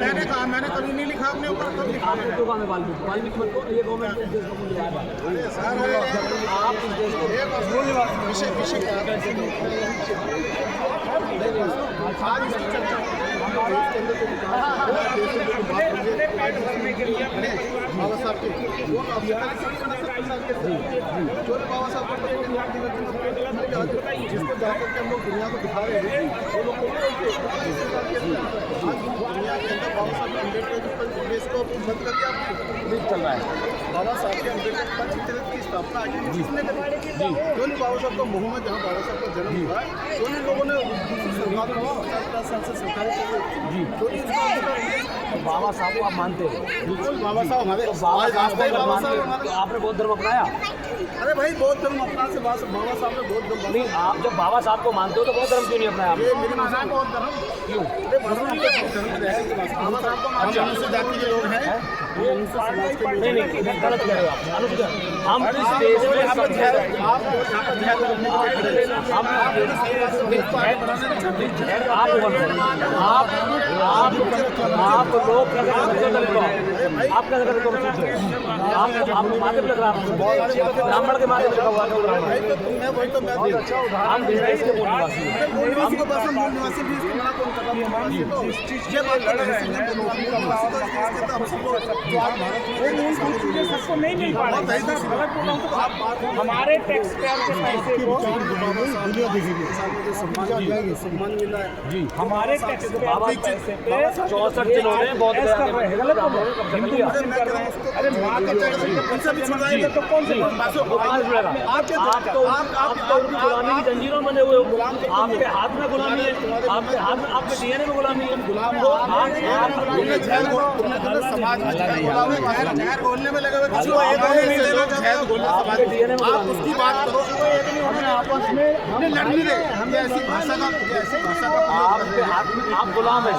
मैंने कहा, मैंने कभी नहीं लिखा अपने ऊपर, कब लिखा मैंने? तो काम है वाल्मीकि मत को, ये गवर्नमेंट के देश को मुझे याद है। आप इस देश को विषय क्या है? बाबा साहब के बाबा साहब जिसको जाकर के हम लोग दुनिया को दिखा रहे हैं, वो लोग दुनिया के अंदर बाबा साहब अम्बेडकर देश को बंद करके आप चल रहा है। बाबा साहब के अम्बेडकर पंचतीर्थ की स्थापना आगे जिसने कराई, जो बाबा साहब का मुँह में जहाँ बाबा साहब का जन्म हुआ है, तो इन लोगों ने सरकार को 50 साल से सरकार जी, तो बाबा साहब को आप मानते हो? बिल्कुल बाबा साहब हमारे बाबा साहब आपने बौद्ध धर्म अपनाया? अरे भाई बौद्ध धर्म अपना से बाबा साहब ने बौद्ध धर्म नहीं, आप जब बाबा साहब को मानते हो तो बौद्ध धर्म क्यों नहीं अपनाया? ये मेरी भाषा में बौद्ध धर्म क्यों? अरे बाबा साहब को अनुसूचित जाति के लोग हैं, नहीं गलत कह रहे हो आप। हम इस देश में आप लोग आप क्या करते हो? आप माथे पे लग रहा है, ब्राह्मण के माथे पे लगा हुआ है। हम देश के मूल निवासी हैं। सबको नहीं मिल पा रहा है। हमारे टैक्स पेयर के पैसे को सम्मान मिल रहा है जी, हमारे टैक्स पेयर के पैसे पे 64 जिन्होंने बहुत अरे माँ का उनसे भी छुड़ाएंगे तो कौन से आप तो उनकी गुलामी की जंजीरों में बंधे हुए हो। आपके हाथ में गुलामी है, आपके हाथ में, आपके डीएनए में गुलामी है। समाज में जहर घोलने में लगे हुए आप उसकी बात करो, हमें आपस में हमें लड़ने दे। हम ऐसी भाषा का आपके हाथ में आप गुलाम हैं।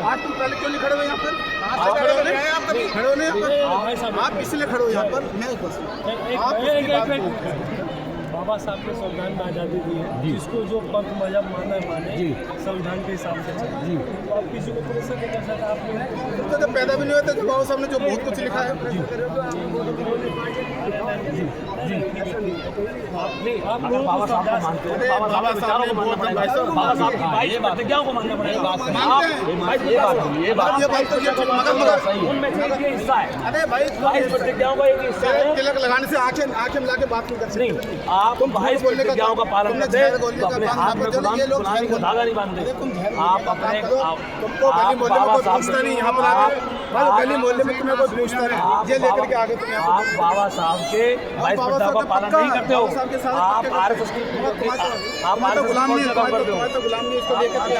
आज तुम पहले क्यों नहीं खड़े हो यहाँ पर? खड़े हो नहीं आप इसलिए खड़े हो यहाँ पर? मैं बाबा साहब के संविधान में आज़ादी दी है, जिसको जो पंथ मजहब माने संविधान के हिसाब से चले। तो आप किसी को प्रेशर नहीं कर सकते। आप तो पैदा भी नहीं होते तो बाबा साहब ने जो बहुत कुछ लिखा है। आप बाबा साहब को मानते हो? बाबा साहब को मानना पड़ेगा। बाबा साहब की 22 प्रतिज्ञाओं को मानना पड़ेगा। उनमें से एक हिस्सा है। अरे भाई 22 प्रतिज्ञाओं का एक हिस्सा है। तिलक लगाने से आंखें मिला के बात नहीं कर सकते। नहीं, आप 22 प्रतिज्ञाओं का पालन करते हैं तो अपने हाथ में गुलामी का धागा नहीं बांधते। आप अपने बाबा साहब गली मोहल्ले में तुम्हें कोई पूछता नहीं, ये लेकर के आगे तुम आप बाबा साहब के 22 प्रतिज्ञाओं का पालन नहीं करते हो। आप आरएसएस की गुलाम नहीं काम करते हो। गुलाम नहीं इसको लेकर के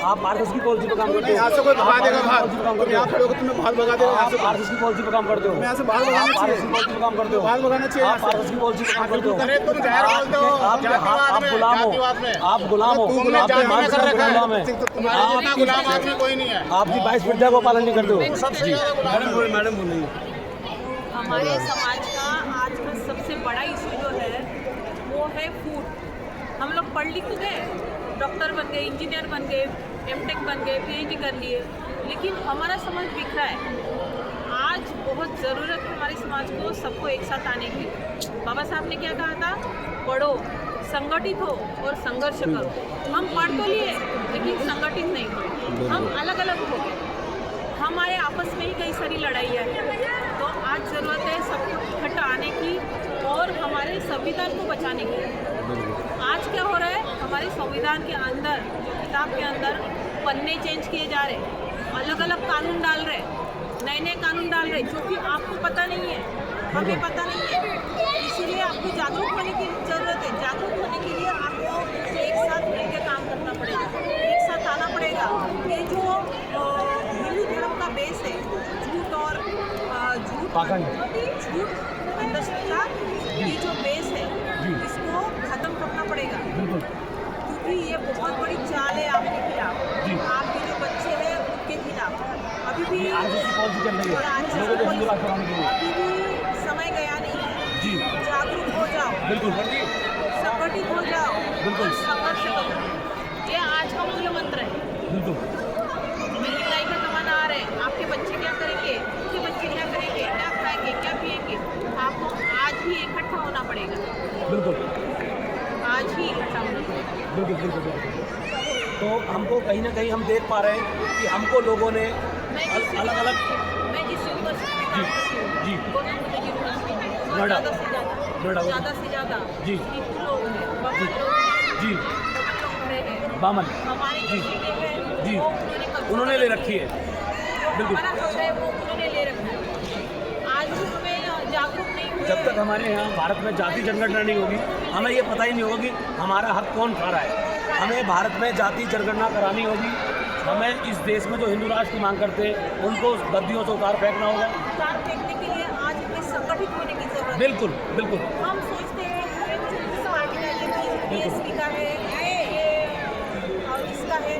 आप आरएसएस की पॉलिसी पर काम करते हो। यहाँ से कोई भगा देगा बाहर, तुम यहाँ खड़े हो तुम्हें बाहर भगा देगा। आप आरएसएस की पॉलिसी पर काम करते हो। यहाँ से बाहर भगाना चाहिए, आरएसएस की पॉलिसी पर काम करते हो। बाहर भगाना चाहिए। आप आरएसएस की पॉलिसी पर काम करते हो। अरे तुम जहर बोलते हो, आप गुलाम हो, आप गुलाम हो, आपके मानसिक गुलाम है। तुम्हारा गुलाम आदमी कोई नहीं है। आपकी 22 प्रतिज्ञा को पालन नहीं करते हो। मैडम बोलिए। हमारे समाज का आज का सबसे बड़ा इशू जो है वो है फूड। हम लोग पढ़ लिख गए, डॉक्टर बन गए, इंजीनियर बन गए, एमटेक बन गए, पीएचडी कर लिए, लेकिन हमारा समाज बिखरा है। आज बहुत ज़रूरत है हमारे समाज को सबको एक साथ आने की। बाबा साहब ने क्या कहा था? पढ़ो, संगठित हो और संघर्ष करो। हम पढ़ तो लिए लेकिन संगठित नहीं हुए, हम अलग अलग हो गए। हमारे आपस में ही कई सारी लड़ाइयाँ हैं। तो आज ज़रूरत है सबको इकट्ठा आने की और हमारे संविधान को बचाने की। आज क्या हो रहा है? हमारे संविधान के अंदर, किताब के अंदर पन्ने चेंज किए जा रहे, अलग अलग कानून डाल रहे, नए कानून डाल रहे, जो कि आपको पता नहीं है, हमें पता नहीं है। इसीलिए आपको जागरूक होने की ज़रूरत है। जागरूक होने के लिए आपको एक साथ मिलकर काम करना पड़ेगा, एक साथ आना पड़ेगा। ये जो हिंदू धर्म का बेस है, झूठ और झूठ अंधश्रद्धा, ये जो बेस है इसको खत्म करना पड़ेगा। क्योंकि ये बहुत बड़ी चाल है आपके खिलाफ, आपके जो बच्चे हैं उनके खिलाफ। अभी भी समय गया नहीं है। जागरूक हो जाओ, संगठित हो बिल्कुल। और संघर्ष करो। ये आज का मूल मंत्र है। बिल्कुल महंगाई का जमाना आ रहा है, आपके बच्चे क्या करेंगे, उनके बच्चे क्या करेंगे, क्या खाएंगे, क्या पिएंगे, आपको आज ही इकट्ठा होना पड़ेगा। बिल्कुल आज ही इकट्ठा होना पड़ेगा। बिल्कुल बिल्कुल बिल्कुल। तो हमको कहीं ना कहीं हम देख पा रहे हैं कि हमको लोगों ने अलग अलग मैं जिस यूनिवर्सिटी में काम करती हूँ, जी। गौतम बुद्ध यूनिवर्सिटी में, वहाँ नोएडा। ज़्यादा से ज़्यादा जी। हिंदू लोग हैं, बामन लोग हैं, जी बामन लोग खड़े हैं। बामन हमारी जी। जो सीटें हैं, जी। वो उन्होंने ले रखी है। जो बिल्कुल। हमारा हक है वो उन्होंने ले रखा है। आज भी हमें जागरूक नहीं हुए। जब तक हमारे यहाँ भारत में जाति जनगणना नहीं होगी, हमें ये पता ही नहीं होगा कि हमारा हक कौन खा रहा है। हमें भारत में जाति जनगणना करानी होगी। हमें इस देश में जो हिंदू राष्ट्र की मांग करते हैं उनको गद्दियों से उतार फेंकना होगा। उतार फेंकने के लिए आज हमें संगठित होने की जरूरत है। बिल्कुल बिल्कुल हम सोचते हैं कि इस पार्टी का ये बीएसपी का है, ये और इसका है।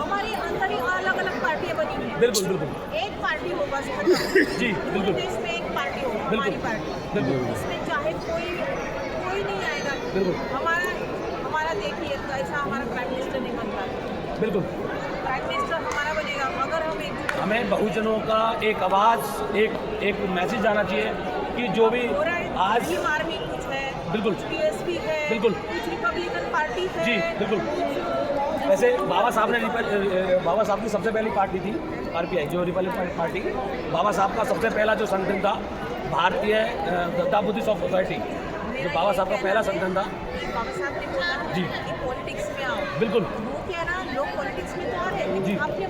हमारे अंदर ही अलग अलग पार्टियां बनी हैं। बिल्कुल बिल्कुल एक पार्टी हो बस खत्म। जी बिल्कुल देश में एक पार्टी हो, हमारी बिल्कुल पार्टी। बिल्कुल इसमें चाहे कोई नहीं आएगा। बिल्कुल। हमारा देखिए ऐसा हमारा प्राइम मिनिस्टर नहीं बनता है। बिल्कुल। प्राइम मिनिस्टर हमारा बनेगा मगर हम एक हमें बहुजनों का एक आवाज़, एक मैसेज आना चाहिए कि जो भी आज भीम आर्मी कुछ है, बिल्कुल बीएसपी है, बिल्कुल। कुछ रिपब्लिकन पार्टी है। जी बिल्कुल। वैसे बाबा साहब की सबसे पहली पार्टी थी आरपीआई, जो रिपब्लिकन पार्टी। बाबा साहब का सबसे पहला जो संगठन था भारतीय गद्दा बुद्धिस्ट ऑफ सोसाइटी, जो बाबा साहब का पहला संगठन था। बाबा साहब ने बोला जी। कि पॉलिटिक्स में आओ। बिल्कुल वो क्या ना, लोग पॉलिटिक्स में तो आ रहे हैं जी। लेकिन आपके